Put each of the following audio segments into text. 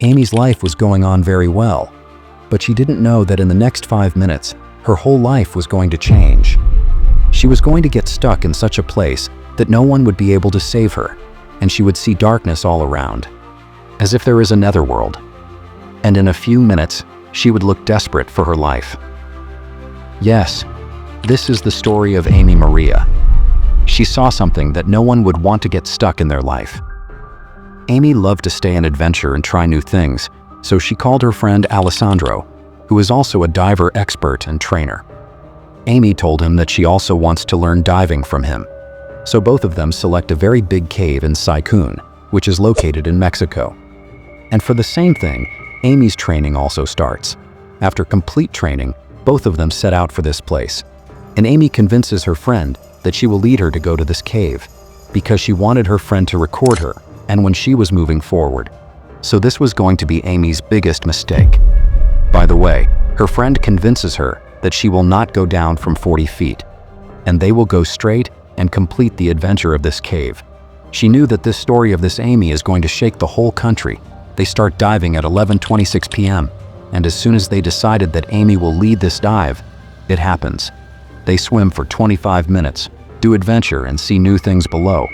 Amy's life was going on very well, but she didn't know that in the next 5 minutes, her whole life was going to change. She was going to get stuck in such a place that no one would be able to save her, and she would see darkness all around, as if there is a netherworld. And in a few minutes, she would look desperate for her life. Yes, this is the story of Amy Maria. She saw something that no one would want to get stuck in their life. Amy loved to stay on adventure and try new things, so she called her friend Alessandro, who is also a diver expert and trainer. Amy told him that she also wants to learn diving from him, so both of them select a very big cave in Saikun, which is located in Mexico. And for the same thing, Amy's training also starts. After complete training, both of them set out for this place, and Amy convinces her friend that she will lead her to go to this cave, because she wanted her friend to record her and when she was moving forward. So this was going to be Amy's biggest mistake. By the way, her friend convinces her that she will not go down from 40 feet, and they will go straight and complete the adventure of this cave. She knew that this story of this Amy is going to shake the whole country. They start diving at 11:26 p.m., and as soon as they decided that Amy will lead this dive, it happens. They swim for 25 minutes, do adventure and see new things below.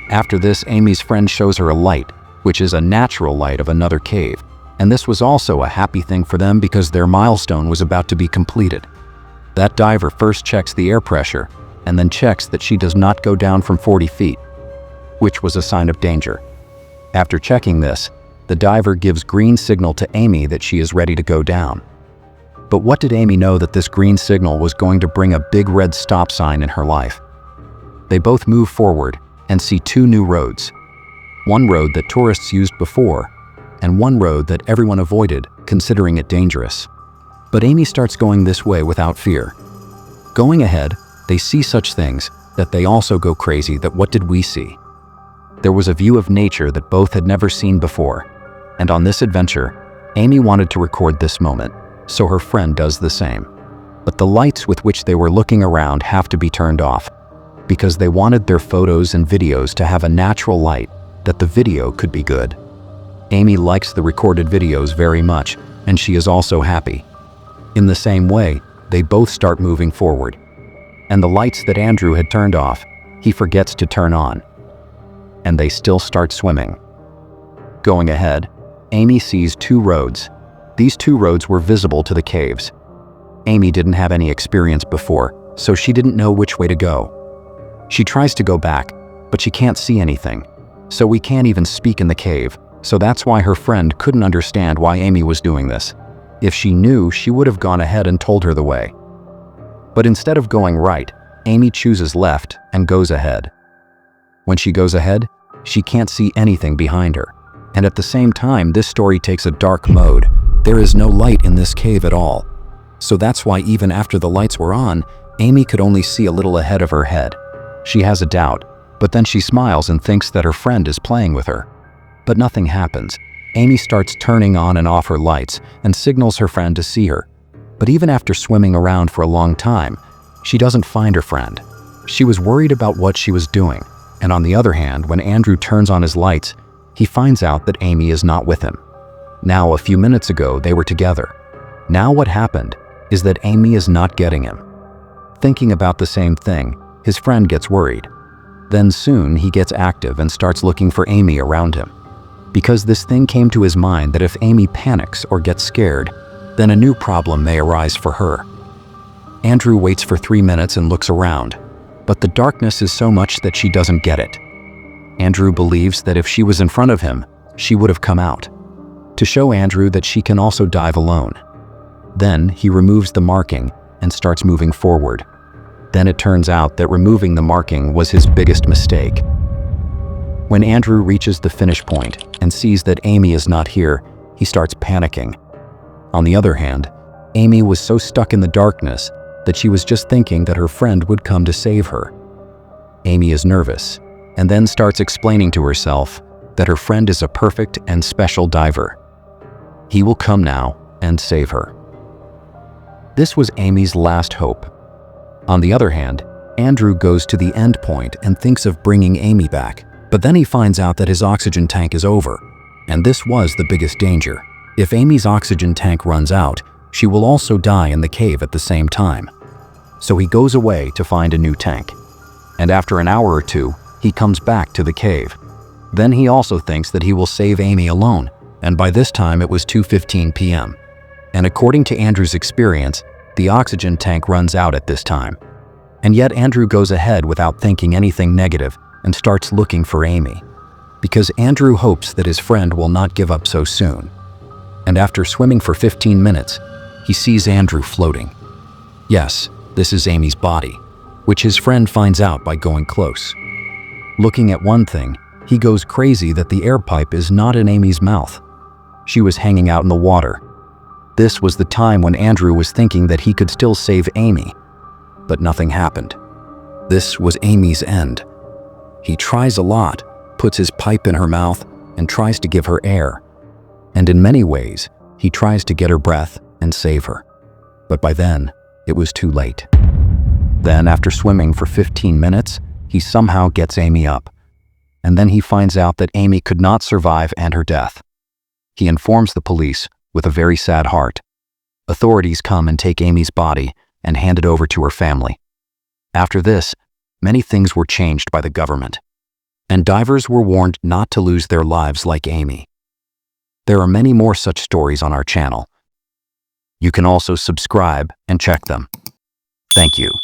After this, Amy's friend shows her a light, which is a natural light of another cave, and this was also a happy thing for them because their milestone was about to be completed. That diver first checks the air pressure and then checks that she does not go down from 40 feet, which was a sign of danger. After checking this, the diver gives green signal to Amy that she is ready to go down. But what did Amy know that this green signal was going to bring a big red stop sign in her life? They both move forward and see two new roads. One road that tourists used before, and one road that everyone avoided, considering it dangerous. But Amy starts going this way without fear. Going ahead, they see such things that they also go crazy that what did we see? There was a view of nature that both had never seen before, and on this adventure, Amy wanted to record this moment, so her friend does the same. But the lights with which they were looking around have to be turned off, because they wanted their photos and videos to have a natural light, that the video could be good. Amy likes the recorded videos very much, and she is also happy. In the same way, they both start moving forward. And the lights that Andrew had turned off, he forgets to turn on. And they still start swimming. Going ahead, Amy sees two roads. These two roads were visible to the caves. Amy didn't have any experience before, so she didn't know which way to go. She tries to go back, but she can't see anything, so we can't even speak in the cave, so that's why her friend couldn't understand why Amy was doing this. If she knew, she would have gone ahead and told her the way. But instead of going right, Amy chooses left and goes ahead. When she goes ahead, she can't see anything behind her, and at the same time, this story takes a dark mode. There is no light in this cave at all, so that's why even after the lights were on, Amy could only see a little ahead of her head. She has a doubt, but then she smiles and thinks that her friend is playing with her. But nothing happens. Amy starts turning on and off her lights and signals her friend to see her. But even after swimming around for a long time, she doesn't find her friend. She was worried about what she was doing, and on the other hand, when Andrew turns on his lights, he finds out that Amy is not with him. Now, a few minutes ago, they were together. Now what happened is that Amy is not getting him. Thinking about the same thing, his friend gets worried. Then soon he gets active and starts looking for Amy around him. Because this thing came to his mind that if Amy panics or gets scared, then a new problem may arise for her. Andrew waits for 3 minutes and looks around, but the darkness is so much that she doesn't get it. Andrew believes that if she was in front of him, she would have come out, to show Andrew that she can also dive alone. Then he removes the marking and starts moving forward. Then it turns out that removing the marking was his biggest mistake. When Andrew reaches the finish point and sees that Amy is not here, he starts panicking. On the other hand, Amy was so stuck in the darkness that she was just thinking that her friend would come to save her. Amy is nervous and then starts explaining to herself that her friend is a perfect and special diver. He will come now and save her. This was Amy's last hope. On the other hand, Andrew goes to the end point and thinks of bringing Amy back, but then he finds out that his oxygen tank is over. And this was the biggest danger. If Amy's oxygen tank runs out, she will also die in the cave at the same time. So he goes away to find a new tank. And after an hour or two, he comes back to the cave. Then he also thinks that he will save Amy alone, and by this time it was 2:15 p.m. And according to Andrew's experience, the oxygen tank runs out at this time. And yet Andrew goes ahead without thinking anything negative and starts looking for Amy, because Andrew hopes that his friend will not give up so soon. And after swimming for 15 minutes, he sees Andrew floating. Yes, this is Amy's body, which his friend finds out by going close. Looking at one thing, he goes crazy that the air pipe is not in Amy's mouth. She was hanging out in the water. This was the time when Andrew was thinking that he could still save Amy, but nothing happened. This was Amy's end. He tries a lot, puts his pipe in her mouth, and tries to give her air. And in many ways, he tries to get her breath and save her. But by then, it was too late. Then, after swimming for 15 minutes, he somehow gets Amy up. And then he finds out that Amy could not survive and her death. He informs the police with a very sad heart. Authorities come and take Amy's body and hand it over to her family. After this, many things were changed by the government, and divers were warned not to lose their lives like Amy. There are many more such stories on our channel. You can also subscribe and check them. Thank you.